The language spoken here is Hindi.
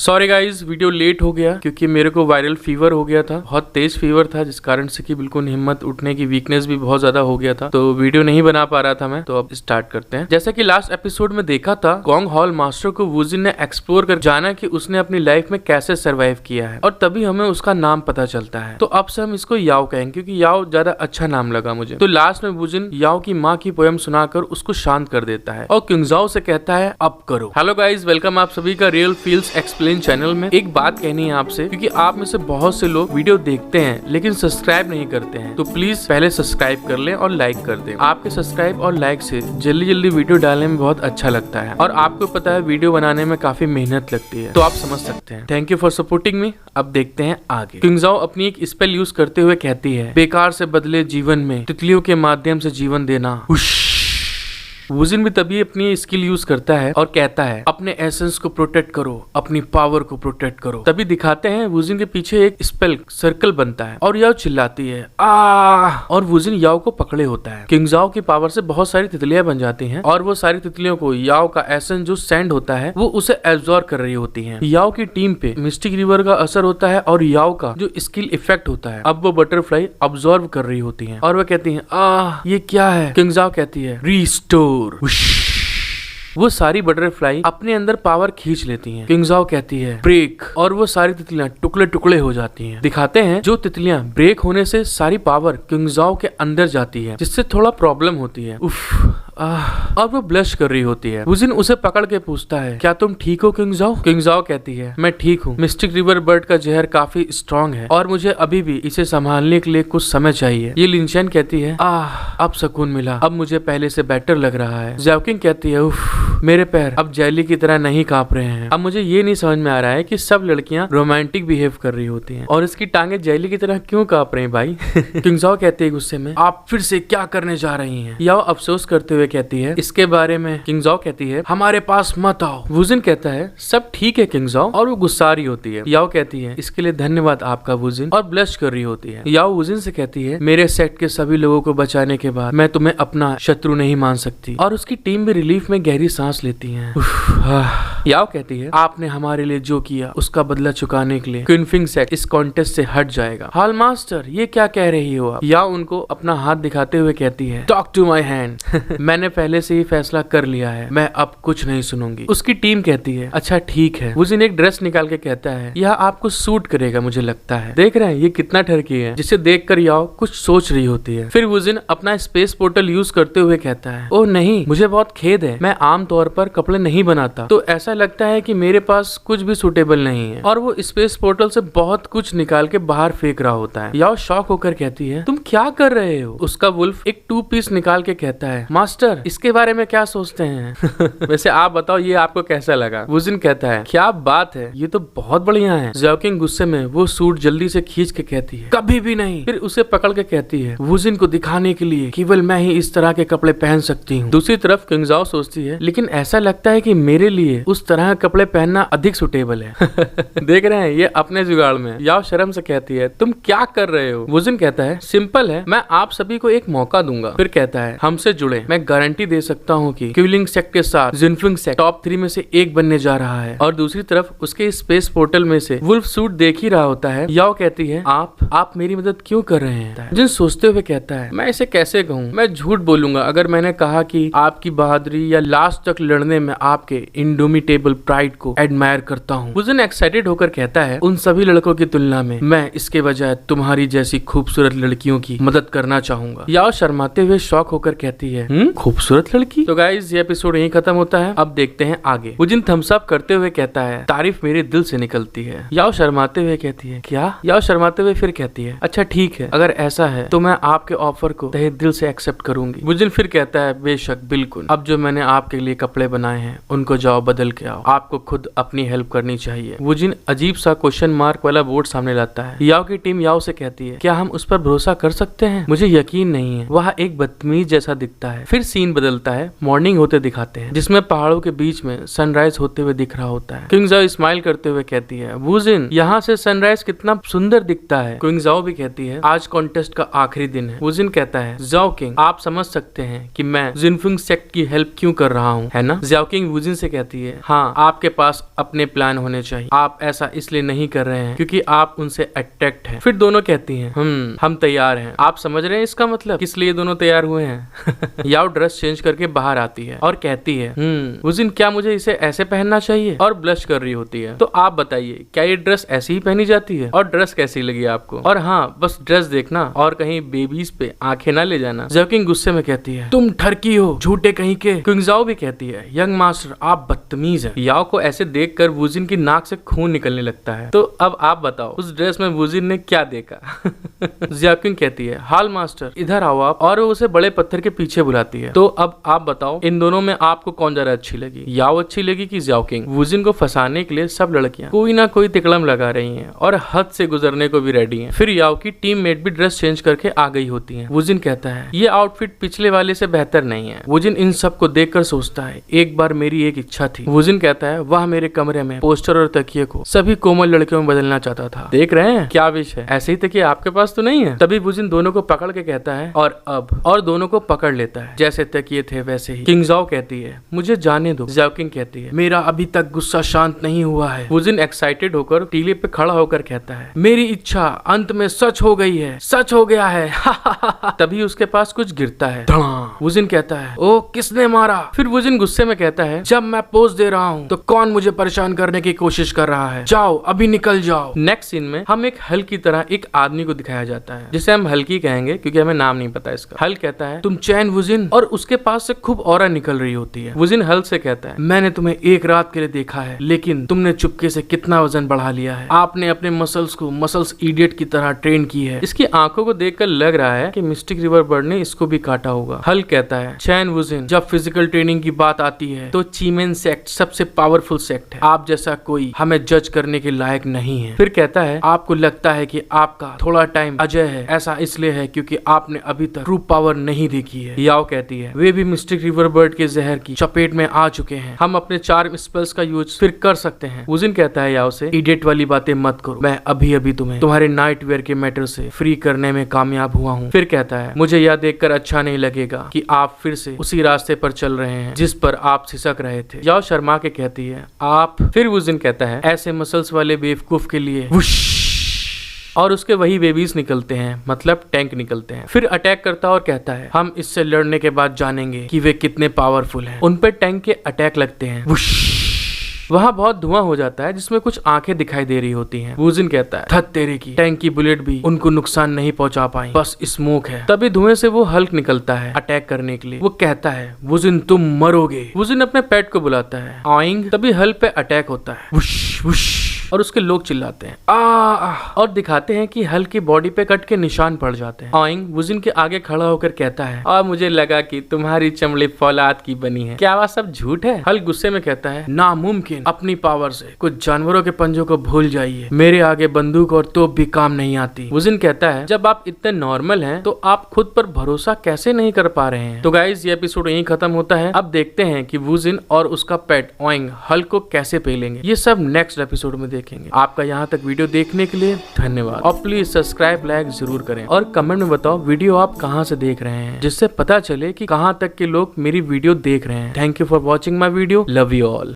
सॉरी गाइज, वीडियो लेट हो गया क्योंकि मेरे को वायरल फीवर हो गया था। बहुत तेज फीवर था जिस कारण से कि बिल्कुल हिम्मत उठने की वीकनेस भी बहुत ज्यादा हो गया था, तो वीडियो नहीं बना पा रहा था मैं। तो अब स्टार्ट करते हैं। जैसा कि लास्ट एपिसोड में देखा था, गोंग हॉल मास्टर को वुजिन ने एक्सप्लोर कर जाना कि उसने अपनी लाइफ में कैसे सर्वाइव किया है, और तभी हमें उसका नाम पता चलता है। तो अब से हम इसको याओ कहेंगे क्योंकि याओ ज्यादा अच्छा नाम लगा मुझे। तो लास्ट में वुजिन याओ की माँ की पोयम सुनाकर उसको शांत कर देता है और क्विंगजाओ से कहता है अब करो। हेलो गाइज, वेलकम आप सभी का रियल फील्स एक्सप्लेन चैनल में। एक बात कहनी है आपसे, क्योंकि आप में से बहुत से लोग वीडियो देखते हैं लेकिन सब्सक्राइब नहीं करते हैं, तो प्लीज पहले सब्सक्राइब कर लें और लाइक कर दें। आपके सब्सक्राइब और लाइक से जल्दी जल्दी वीडियो डालने में बहुत अच्छा लगता है, और आपको पता है वीडियो बनाने में काफी मेहनत लगती है, तो आप समझ सकते हैं। Thank you for supporting me. अब देखते हैं आगे। क्विंगजाओ अपनी एक स्पेल यूज करते हुए कहती है, बेकार से बदले जीवन में तितलियों के माध्यम से जीवन देना। वुजिन भी तभी अपनी स्किल यूज करता है और कहता है, अपने एसेंस को प्रोटेक्ट करो, अपनी पावर को प्रोटेक्ट करो। तभी दिखाते हैं वुजिन के पीछे एक स्पेल सर्कल बनता है और याओ चिल्लाती है आ, और वुजिन याओ को पकड़े होता है। क्विंगजाओ की पावर से बहुत सारी तितलियां बन जाती हैं, और वो सारी तितलियों को याओ का एसेंस जो सैंड होता है वो उसे एब्जॉर्ब कर रही होती हैं। याओ की टीम पे मिस्टिक रिवर का असर होता है और याओ का जो स्किल इफेक्ट होता है, अब वो बटरफ्लाई अब्सॉर्ब कर रही होती हैं, और वो कहती हैं ये क्या है। क्विंगजाओ कहती है रीस्टोर। वो सारी बटरफ्लाई अपने अंदर पावर खींच लेती हैं। क्विंगजाओ कहती है ब्रेक, और वो सारी तितलियां टुकड़े टुकड़े हो जाती हैं। दिखाते हैं जो तितलियां ब्रेक होने से सारी पावर क्विंगजाओ के अंदर जाती है, जिससे थोड़ा प्रॉब्लम होती है। और वो ब्लश कर रही होती है। वुजिन उसे पकड़ के पूछता है, क्या तुम ठीक हो क्विंगजाओ? क्विंगजाओ कहती है, मैं ठीक हूँ। मिस्टिक रिवर बर्ड का जहर काफी स्ट्रॉन्ग है और मुझे अभी भी इसे संभालने के लिए कुछ समय चाहिए। ये लिनचेन कहती है, अब सुकून मिला, अब मुझे पहले से बेटर लग रहा है। ज़ाओकिंग कहती है, मेरे पैर अब जेली की तरह नहीं कांप रहे हैं। अब मुझे ये नहीं समझ में आ रहा है कि सब लड़कियां रोमांटिक बिहेव कर रही होती हैं और इसकी टांगे जेली की तरह क्यों कांप रही हैं भाई। क्विंगजाओ कहती है गुस्से में, आप फिर से क्या करने जा रही हैं? याओ अफसोस करते हुए कहती है, इसके बारे में। क्विंगजाओ कहती है, हमारे पास मत आओ। वुजिन कहता है, सब ठीक है क्विंगजाओ, और वो गुस्सा रही होती है। याओ कहती है, इसके लिए धन्यवाद आपका वुजिन, और ब्लश कर रही होती है। याओ वुजिन से कहती है, मेरे सेट के सभी लोगों को बचाने के बाद मैं तुम्हें अपना शत्रु नहीं मान सकती, और उसकी टीम भी रिलीफ में गहरी सांस लेती है। याओ कहती है, आपने हमारे लिए जो किया उसका बदला चुकाने के लिए क्विनफिंग सेट इस कॉन्टेस्ट से हट जाएगा। हॉल मास्टर, ये क्या कह रही हो आप? याओ उनको अपना हाथ दिखाते हुए कहती है, टॉक टू माई हैंड। मैंने पहले से ही फैसला कर लिया है, मैं अब कुछ नहीं सुनूंगी। उसकी टीम कहती है, अच्छा ठीक है। वुजिन एक ड्रेस निकाल के कहता है, यह आपको सूट करेगा मुझे लगता है। देख रहे हैं ये कितना ठरकी है, जिसे देखकर याओ कुछ सोच रही होती है। फिर वुजिन अपना स्पेस पोर्टल यूज करते हुए कहता है, ओह नहीं, मुझे बहुत खेद है, मैं आमतौर पर कपड़े नहीं बनाता, तो ऐसा लगता है कि मेरे पास कुछ भी सूटेबल नहीं है। और वो स्पेस पोर्टल से बहुत कुछ निकाल के बाहर फेंक रहा होता है। याओ शॉक होकर कहती है, तुम क्या कर रहे हो? उसका वुल्फ एक 2 पीस निकाल के कहता है, मास्टर इसके बारे में क्या सोचते हैं? वैसे आप बताओ ये आपको कैसा लगा? वुजिन कहता है, क्या बात है, ये तो बहुत बढ़िया है। ज़ाओकिंग गुस्से में वो सूट जल्दी से खींच के कहती है, कभी भी नहीं। फिर उसे पकड़ के कहती है, वुजिन को दिखाने के लिए केवल मैं ही इस तरह के कपड़े पहन सकती हूँ। दूसरी तरफ क्विंगजाओ सोचती है, लेकिन ऐसा लगता है कि मेरे लिए उस तरह के कपड़े पहनना अधिक सुटेबल है। देख रहे हैं ये अपने जुगाड़ में। याओ शर्म से कहती है, तुम क्या कर रहे हो? वुजिन कहता है, सिंपल है, मैं आप सभी को एक मौका दूंगा। फिर कहता है, हमसे जुड़े, मैं गारंटी दे सकता हूँ कि क्विलिंग सेक्ट के साथ जिनफिंग सेक्ट टॉप 3 में से एक बनने जा रहा है। और दूसरी तरफ उसके स्पेस पोर्टल में से वुल्फ सूट देख ही रहा होता है। याओ कहती है, आप मेरी मदद क्यों कर रहे हैं? जिन सोचते हुए कहता है, मैं इसे कैसे कहूँ, मैं झूठ बोलूंगा अगर मैंने कहा कि आपकी बहादुरी या लास्ट तक लड़ने में आपके इंडोमिटेबल प्राइड को एडमायर करता हूँ। वुजिन एक्साइटेड होकर कहता है, उन सभी लड़कों की तुलना में मैं इसके बजाय तुम्हारी जैसी खूबसूरत लड़कियों की मदद करना चाहूंगा। याओ शर्माते हुए शौक होकर कहती है, खूबसूरत लड़की? तो गाइस ये एपिसोड यहीं खत्म होता है। अब देखते हैं आगे। वुजिन थम्स अप करते हुए कहता है, तारीफ मेरे दिल से निकलती है। याओ शर्माते हुए कहती है, क्या? याओ शर्माते हुए फिर कहती है, अच्छा ठीक है, अगर ऐसा है तो मैं आपके ऑफर को तहे दिल से एक्सेप्ट करूंगी। वुजिन फिर कहता है, बेशक, बिल्कुल। अब जो मैंने आपके लिए कपड़े बनाए हैं उनको जाओ बदल के आओ, आपको खुद अपनी हेल्प करनी चाहिए। वुजिन अजीब सा क्वेश्चन मार्क वाला बोर्ड सामने लाता है। याओ की टीम याओ से कहती है, क्या हम उस पर भरोसा कर सकते हैं? मुझे यकीन नहीं है, वह एक बदतमीज जैसा दिखता है। फिर सीन बदलता है, मॉर्निंग होते दिखाते हैं, जिसमें पहाड़ों के बीच में सनराइज होते हुए दिख रहा होता है। क्विंगजाओ स्माइल करते हुए कहती है, वुजिन यहाँ से सनराइज कितना सुंदर दिखता है। क्विंगजाओ भी कहती है, आज कॉन्टेस्ट का आखिरी दिन है। वुजिन कहता है, ज़ाओकिंग आप समझ सकते हैं कि मैं जिनफिंग सेक्ट की हेल्प क्यों कर रहा हूँ, है ना? ज़ाओकिंग वुजिन से कहती है, हाँ, आपके पास अपने प्लान होने चाहिए। आप ऐसा इसलिए नहीं कर रहे हैं क्योंकि आप उनसे अट्रैक्ट हैं। फिर दोनों कहती हैं हम तैयार हैं। आप समझ रहे हैं इसका मतलब किस लिए दोनों तैयार हुए हैं। याओ ड्रेस चेंज करके बाहर आती है और कहती है वुजिन क्या मुझे इसे ऐसे पहनना चाहिए, और ब्लश कर रही होती है। तो आप बताइए क्या ये ड्रेस ऐसी ही पहनी जाती है, और ड्रेस कैसी लगी आपको? और हाँ, बस ड्रेस देखना और कहीं बेबीज पे आंखें ना ले जाना। ज़्याओकिंग गुस्से में कहती है तुम ठरकी हो, झूठे कहीं के। क्विंगज़ाओ भी कहती है यंग मास्टर आप बदतमीज हैं। याओ को ऐसे देखकर वुजिन की नाक से खून निकलने लगता है। तो अब आप बताओ उस ड्रेस में वुजिन ने क्या देखा। ज़्याओकिंग कहती है हाल मास्टर इधर आओ आप, और वो उसे बड़े पत्थर के पीछे बुलाती है। तो अब आप बताओ इन दोनों में आपको कौन ज्यादा अच्छी लगी, याओ अच्छी लगी कि ज़्याओकिंग? वुजिन को फंसाने के लिए सब लड़कियां कोई ना कोई तिकड़म लगा रही हैं और हद से गुजरने को भी रेडी हैं। फिर याओ की टीममेट भी ड्रेस चेंज करके आ गई होती है। वुजिन कहता है ये आउटफिट पिछले वाले से बेहतर नहीं है। वुजिन इन सब को देखकर सोचता है एक बार मेरी एक इच्छा थी। वुजिन कहता है वह मेरे कमरे में पोस्टर और तकिए को सभी कोमल लड़कियों में बदलना चाहता था। देख रहे हैं क्या विश है, ऐसे ही तकिए आपके पास तो नहीं है। तभी वुजिन दोनों को पकड़ के कहता है और दोनों को पकड़ लेता है। जैसे तकिए थे वैसे ही। क्विंगज़ाओ कहती है मुझे जाने दो। ज़्याओकिंग कहती है मेरा अभी तक गुस्सा शांत नहीं हुआ है। वुजिन एक्साइटेड होकर टीले पे खड़ा होकर कहता है मेरी इच्छा अंत में सच हो गई है, सच हो गया है। तभी उसके पास कुछ गिरता है। वुजिन कहता है ओ किसने मारा? फिर वुजिन गुस्से में कहता है जब मैं पोज दे रहा हूँ तो कौन मुझे परेशान करने की कोशिश कर रहा है, जाओ अभी निकल जाओ। नेक्स्ट सीन में हम एक हल की तरह एक आदमी को दिखाया जाता है जिसे हम हल्की कहेंगे क्योंकि हमें नाम नहीं पता इसका। हल कहता है तुम चैन वुजिन, और उसके पास से खूब ऑरा निकल रही होती है। वुजिन हल से कहता है मैंने तुम्हें एक रात के लिए देखा है लेकिन तुमने चुपके से कितना वजन बढ़ा लिया है। आपने अपने मसल्स को मसल्स इडियट की तरह ट्रेन की है। इसकी आंखों को देखकर लग रहा है कि मिस्टिक रिवर बर्ड ने इसको भी काटा होगा। हल कहता है चैन वुजिन जब फिजिकल ट्रेनिंग की बात आती है तो चीमेन सेक्ट सबसे पावरफुल सेक्ट है। आप जैसा कोई हमें जज करने के लायक नहीं है। फिर कहता है आपको लगता है कि आपका थोड़ा टाइम अजय है, ऐसा इसलिए है क्योंकि आपने अभी तक ट्रू पावर नहीं देखी है। याओ कहती है वे भी मिस्टिक रिवर बर्ड के जहर की चपेट में आ चुके हैं, हम अपने चार्म स्पेल्स का यूज फिर कर सकते हैं। वुजिन कहता है याओ से इडियट वाली बातें मत करो, मैं अभी अभी तुम्हें तुम्हारे नाइट वेयर के मैटर से फ्री करने में कामयाब हुआ हूँ। फिर कहता है मुझे यह देखकर अच्छा नहीं लगेगा कि आप फिर से उसी रास्ते पर चल रहे हैं जिस पर आप सिसक रहे थे। याओ शर्मा के कहती है आप। फिर वुजिन कहता है ऐसे मसल्स वाले बेवकूफ के लिए और उसके वही बेबीज निकलते हैं, मतलब टैंक निकलते हैं। फिर अटैक करता और कहता है हम इससे लड़ने के बाद जानेंगे कि वे कितने पावरफुल हैं। उन पर टैंक के अटैक लगते हैं। वहाँ बहुत धुआं हो जाता है जिसमें कुछ आंखें दिखाई दे रही होती हैं। वुजिन कहता है थत तेरे की, टैंक की बुलेट भी उनको नुकसान नहीं पहुंचा पाई, बस स्मोक है। तभी धुएं से वो हल्क निकलता है अटैक करने के लिए। वो कहता है वुजिन तुम मरोगे। वुजिन अपने पेट को बुलाता है ऑइंग। तभी हल्क पे अटैक होता है वुश वुश, और उसके लोग चिल्लाते हैं और दिखाते हैं कि हल्क की बॉडी पे कट के निशान पड़ जाते हैं। ऑइंग वुजिन के आगे खड़ा होकर कहता है और मुझे लगा कि तुम्हारी चमड़ी फौलाद की बनी है, क्या वह सब झूठ है? हल्क गुस्से में कहता है नामुमकिन, अपनी पावर से कुछ जानवरों के पंजों को भूल जाइए, मेरे आगे बंदूक और तोप भी काम नहीं आती। वुजिन कहता है जब आप इतने नॉर्मल हैं तो आप खुद पर भरोसा कैसे नहीं कर पा रहे हैं? तो गाइस ये एपिसोड यहीं खत्म होता है। अब देखते हैं कि वुजिन और उसका पेट ऑइंग हल्क को कैसे पेलेंगे। ये सब नेक्स्ट एपिसोड में देखेंगे। आपका यहाँ तक वीडियो देखने के लिए धन्यवाद, और प्लीज सब्सक्राइब लाइक जरूर करें और कमेंट में बताओ वीडियो आप कहाँ से देख रहे हैं, जिससे पता चले कि कहाँ तक के लोग मेरी वीडियो देख रहे हैं। Thank you for watching my video, love you all.